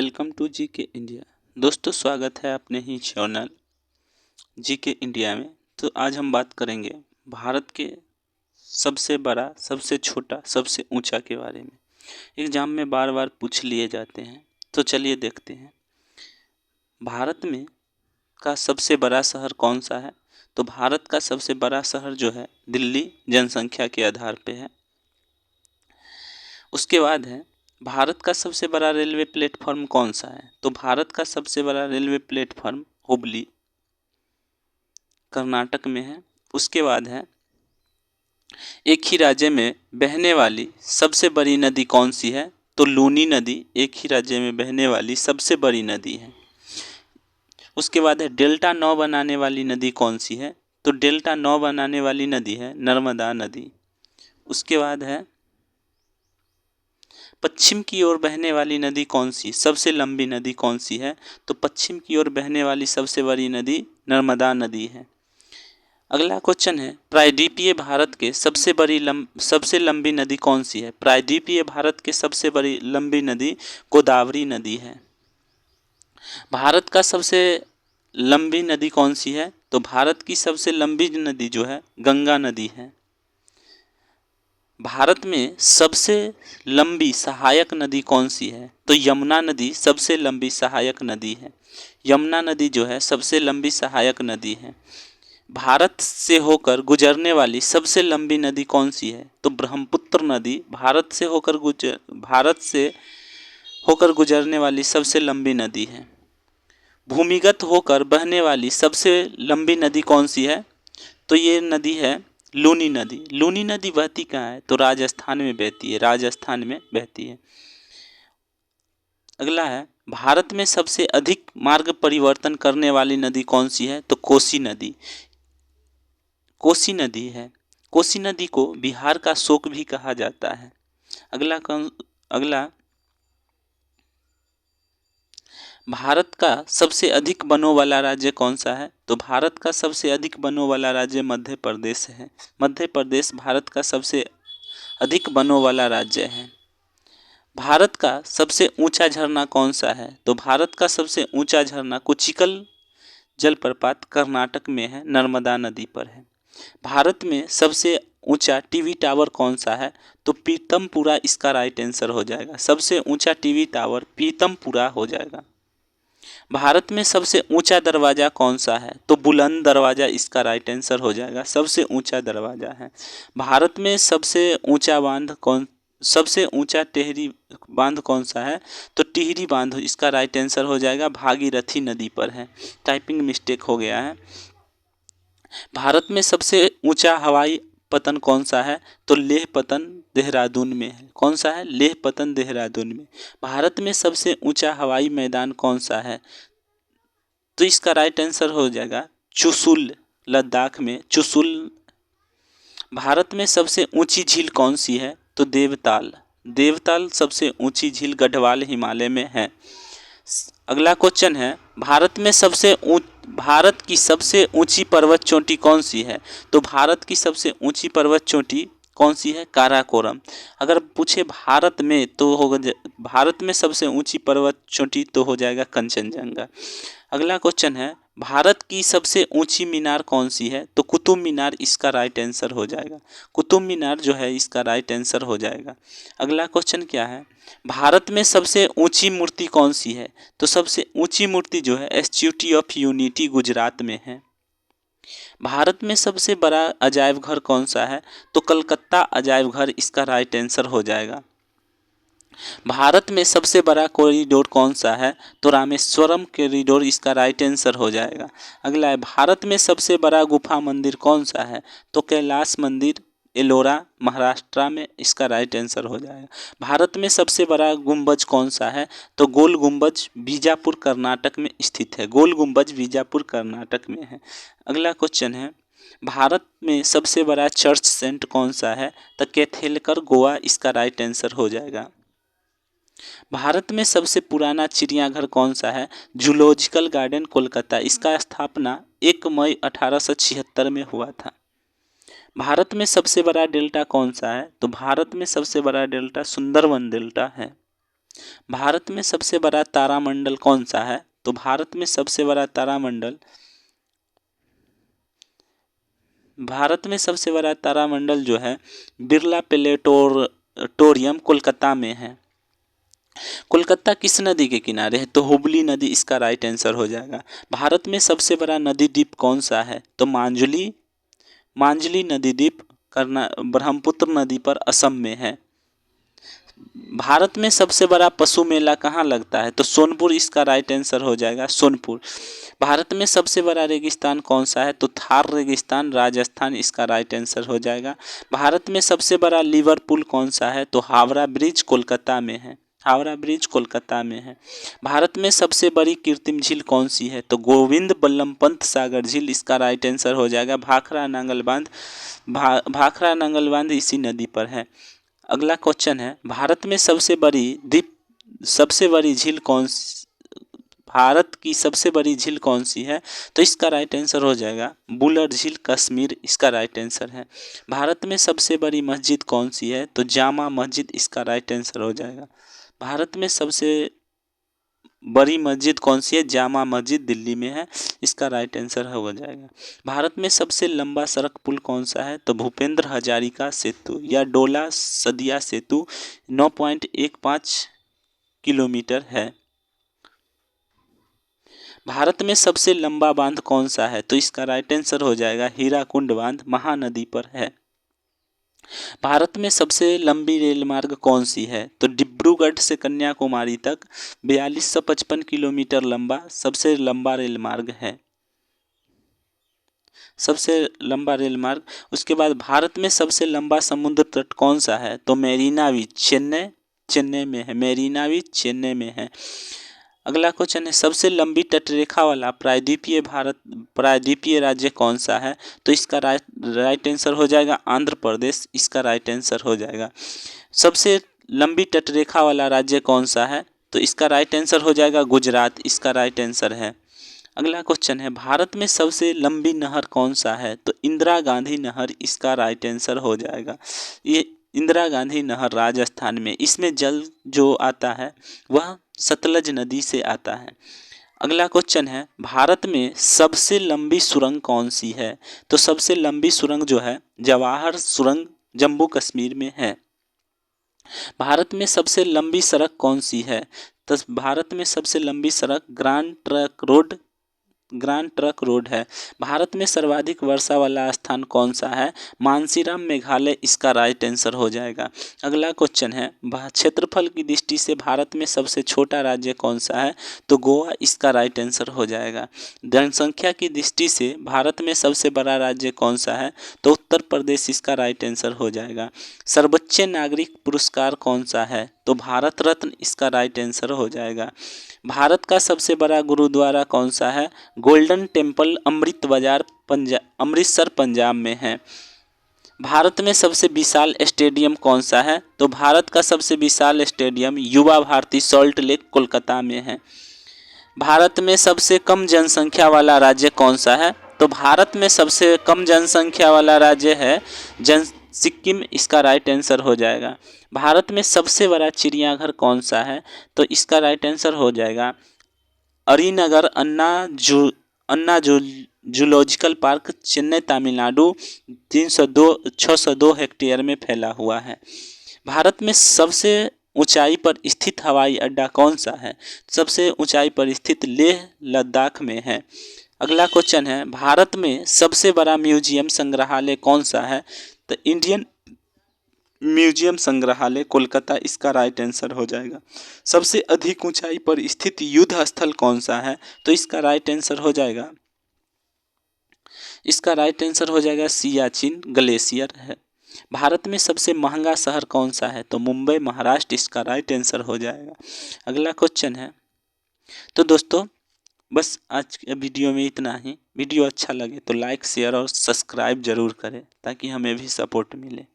Welcome to GK India. दोस्तों, स्वागत है अपने ही चैनल जीके इंडिया में। तो आज हम बात करेंगे भारत के सबसे बड़ा, सबसे छोटा, सबसे ऊंचा के बारे में। एग्जाम में बार बार पूछ लिए जाते हैं, तो चलिए देखते हैं भारत में का सबसे बड़ा शहर कौन सा है। तो भारत का सबसे बड़ा शहर जो है दिल्ली, जनसंख्या के आधार पे है। उसके बाद है भारत का सबसे बड़ा रेलवे प्लेटफॉर्म कौन सा है। तो भारत का सबसे बड़ा रेलवे प्लेटफॉर्म हुबली, कर्नाटक में है। उसके बाद है एक ही राज्य में बहने वाली सबसे बड़ी नदी कौन सी है। तो लूनी नदी एक ही राज्य में बहने वाली सबसे बड़ी नदी है। उसके बाद है डेल्टा 9 बनाने वाली नदी कौन सी है। तो डेल्टा 9 बनाने वाली नदी है नर्मदा नदी। उसके बाद है पश्चिम की ओर बहने वाली नदी कौन सी, सबसे लंबी नदी कौन सी है। तो पश्चिम की ओर बहने वाली सबसे बड़ी नदी नर्मदा नदी है। अगला क्वेश्चन है प्रायद्वीपीय भारत के सबसे लंबी नदी कौन सी है। प्रायद्वीपीय भारत के सबसे बड़ी लंबी नदी गोदावरी नदी है। भारत का सबसे लंबी नदी कौन सी है। तो भारत की सबसे लंबी नदी जो है गंगा नदी है। भारत में सबसे लंबी सहायक नदी कौन सी है। तो यमुना नदी सबसे लंबी सहायक नदी है। यमुना नदी जो है सबसे लंबी सहायक नदी है। भारत से होकर गुजरने वाली सबसे लंबी नदी कौन सी है। तो ब्रह्मपुत्र नदी भारत से होकर गुजरने वाली सबसे लंबी नदी है। भूमिगत होकर बहने वाली सबसे लंबी नदी कौन सी है। तो ये नदी है लूनी नदी। लूनी नदी बहती कहाँ है। तो राजस्थान में बहती है, राजस्थान में बहती है। अगला है भारत में सबसे अधिक मार्ग परिवर्तन करने वाली नदी कौन सी है। तो कोसी नदी, कोसी नदी है। कोसी नदी को बिहार का शोक भी कहा जाता है। अगला भारत का सबसे अधिक वनों वाला राज्य कौन सा है। तो भारत का सबसे अधिक वनों वाला राज्य मध्य प्रदेश है। मध्य प्रदेश भारत का सबसे अधिक वनों वाला राज्य है। भारत का सबसे ऊंचा झरना कौन सा है। तो भारत का सबसे ऊंचा झरना कुचिकल जलप्रपात कर्नाटक में है, नर्मदा नदी पर है। भारत में सबसे ऊंचा टीवी टावर कौन सा है। तो पीतमपुरा इसका राइट आंसर हो जाएगा। सबसे ऊंचा टीवी टावर पीतमपुरा हो जाएगा। भारत में सबसे ऊंचा दरवाजा कौन सा है। तो बुलंद दरवाजा इसका राइट आंसर हो जाएगा। सबसे ऊंचा दरवाजा है। भारत में सबसे ऊंचा टिहरी बांध कौन सा है। तो टिहरी बांध इसका राइट आंसर हो जाएगा। भागीरथी नदी पर है, टाइपिंग मिस्टेक हो गया है। भारत में सबसे ऊंचा हवाई पतन कौन सा है। तो लेह पतन देहरादून में है। कौन सा है, लेह पतन देहरादून में। भारत में सबसे ऊंचा हवाई मैदान कौन सा है। तो इसका राइट आंसर हो जाएगा चुशुल, लद्दाख में चुशुल। भारत में सबसे ऊंची झील कौन सी है। तो देवताल, देवताल सबसे ऊंची झील गढ़वाल हिमालय में है। अगला क्वेश्चन है भारत की सबसे ऊंची पर्वत चोटी कौन सी है। तो भारत की सबसे ऊंची पर्वत चोटी कौन सी है, काराकोरम। अगर पूछे भारत में तो होगा, भारत में सबसे ऊंची पर्वत चोटी तो हो जाएगा कंचनजंगा। अगला क्वेश्चन है भारत की सबसे ऊंची मीनार कौन सी है। तो कुतुब मीनार इसका राइट आंसर हो जाएगा। कुतुब मीनार जो है इसका राइट आंसर हो जाएगा। अगला क्वेश्चन क्या है भारत में सबसे ऊंची मूर्ति कौन सी है। तो सबसे ऊंची मूर्ति जो है स्टैच्यू ऑफ यूनिटी गुजरात में है। भारत में सबसे बड़ा अजायब घर कौन सा है। तो कलकत्ता अजायब घर इसका राइट आंसर हो जाएगा। भारत में सबसे बड़ा कॉरिडोर कौन सा है। तो रामेश्वरम कॉरिडोर इसका राइट आंसर हो जाएगा। अगला है भारत में सबसे बड़ा गुफा मंदिर कौन सा है। तो कैलाश मंदिर एलोरा महाराष्ट्र में इसका राइट आंसर हो जाएगा। भारत में सबसे बड़ा गुंबज कौन सा है। तो गोल गुंबज बीजापुर कर्नाटक में स्थित है। गोल गुंबज बीजापुर कर्नाटक में है। अगला क्वेश्चन है भारत में सबसे बड़ा चर्च सेंट कौन सा है। तो कैथेड्रल गोवा इसका राइट आंसर हो जाएगा। भारत में सबसे पुराना चिड़ियाघर कौन सा है। जूलॉजिकल गार्डन कोलकाता, इसका स्थापना 1 मई 1876 में हुआ था। भारत में सबसे बड़ा डेल्टा कौन सा है। तो भारत में सबसे बड़ा डेल्टा सुंदरवन डेल्टा है। भारत में सबसे बड़ा तारामंडल कौन सा है? तो भारत में सबसे बड़ा तारामंडल जो है बिरला प्लेनेटोरियम कोलकाता में है। कोलकाता किस नदी के किनारे है? तो हुगली नदी इसका राइट आंसर हो जाएगा। भारत में सबसे बड़ा नदी द्वीप कौन सा है? तो मांजली नदी द्वीप ब्रह्मपुत्र नदी पर असम में है। भारत में सबसे बड़ा पशु मेला कहाँ लगता है? तो सोनपुर इसका राइट आंसर हो जाएगा, सोनपुर। भारत में सबसे बड़ा रेगिस्तान कौन सा है? तो थार रेगिस्तान राजस्थान इसका राइट आंसर हो जाएगा। भारत में सबसे बड़ा लिवर पुल कौन सा है? तो हावड़ा ब्रिज कोलकाता में है। भारत में सबसे बड़ी कृत्रिम झील कौन सी है? तो गोविंद बल्लभ पंत सागर झील इसका राइट आंसर हो जाएगा। भाखड़ा नांगल बांध इसी नदी पर है। अगला क्वेश्चन है, भारत की सबसे बड़ी झील कौन सी है? तो इसका राइट आंसर हो जाएगा बुलर झील, कश्मीर इसका राइट आंसर है। भारत में सबसे बड़ी मस्जिद कौन सी है? तो जामा मस्जिद इसका राइट आंसर हो जाएगा। भारत में सबसे बड़ी मस्जिद कौन सी है? जामा मस्जिद दिल्ली में है, इसका राइट आंसर हो जाएगा। भारत में सबसे लंबा सड़क पुल कौन सा है? तो भूपेंद्र हजारिका सेतु या डोला सदिया सेतु 9.15 किलोमीटर है। भारत में सबसे लंबा बांध कौन सा है? तो इसका राइट आंसर हो जाएगा हीराकुंड बांध, महानदी पर है। भारत में सबसे लंबी रेल मार्ग कौन सी है? तो डिब्रूगढ़ से कन्याकुमारी तक 4255 किलोमीटर लंबा सबसे लंबा रेल मार्ग है। उसके बाद भारत में सबसे लंबा समुद्र तट कौन सा है? तो मेरीना बीच चेन्नई में है। अगला क्वेश्चन है, सबसे लंबी तटरेखा वाला प्रायद्वीपीय राज्य कौन सा है? तो इसका राइट आंसर हो जाएगा आंध्र प्रदेश, इसका राइट आंसर हो जाएगा। सबसे लंबी तटरेखा वाला राज्य कौन सा है? तो इसका राइट आंसर हो जाएगा गुजरात, इसका राइट आंसर है। अगला क्वेश्चन है, भारत में सबसे लंबी नहर कौन सा है? तो इंदिरा गांधी नहर इसका राइट आंसर हो जाएगा। ये इंदिरा गांधी नहर राजस्थान में, इसमें जल जो आता है वह सतलज नदी से आता है। अगला क्वेश्चन है, भारत में सबसे लंबी सुरंग कौन सी है? तो सबसे लंबी सुरंग जो है जवाहर सुरंग जम्मू कश्मीर में है। भारत में सबसे लंबी सड़क कौन सी है? तो भारत में सबसे लंबी सड़क ग्रांड ट्रंक रोड है। भारत में सर्वाधिक वर्षा वाला स्थान कौन सा है? मानसीराम मेघालय इसका राइट आंसर हो जाएगा। अगला क्वेश्चन है, क्षेत्रफल की दृष्टि से भारत में सबसे छोटा राज्य कौन सा है? तो गोवा इसका राइट आंसर हो जाएगा। जनसंख्या की दृष्टि से भारत में सबसे बड़ा राज्य कौन सा है? तो उत्तर प्रदेश इसका राइट आंसर हो जाएगा। सर्वोच्च नागरिक पुरस्कार कौन सा है? तो भारत रत्न इसका राइट आंसर हो जाएगा। भारत का सबसे बड़ा गुरुद्वारा कौन सा है? गोल्डन टेम्पल अमृतसर पंजाब में है। भारत में सबसे विशाल स्टेडियम कौन सा है? तो भारत का सबसे विशाल स्टेडियम युवा भारती सॉल्ट लेक कोलकाता में है। भारत में सबसे कम जनसंख्या वाला राज्य कौन सा है? तो भारत में सबसे कम जनसंख्या वाला राज्य है सिक्किम, इसका राइट आंसर हो जाएगा। भारत में सबसे बड़ा चिड़ियाघर कौन सा है? तो इसका राइट आंसर हो जाएगा Arignar Anna zoological park, Chennai Tamil Nadu 602 hectare में फैला हुआ है। भारत में सबसे ऊंचाई पर स्थित हवाई अड्डा कौन सा है? सबसे ऊंचाई पर स्थित लेह लद्दाख में है। अगला क्वेश्चन है, भारत में सबसे बड़ा म्यूजियम संग्रहालय कौन सा है? तो इंडियन म्यूजियम संग्रहालय कोलकाता इसका राइट आंसर हो जाएगा। सबसे अधिक ऊंचाई पर स्थित युद्ध स्थल कौन सा है? तो इसका राइट आंसर हो जाएगा सियाचिन ग्लेशियर है। भारत में सबसे महंगा शहर कौन सा है? तो मुंबई महाराष्ट्र इसका राइट आंसर हो जाएगा। अगला क्वेश्चन है, तो दोस्तों बस आज के वीडियो में इतना ही। वीडियो अच्छा लगे तो लाइक शेयर और सब्सक्राइब जरूर करें ताकि हमें भी सपोर्ट मिले।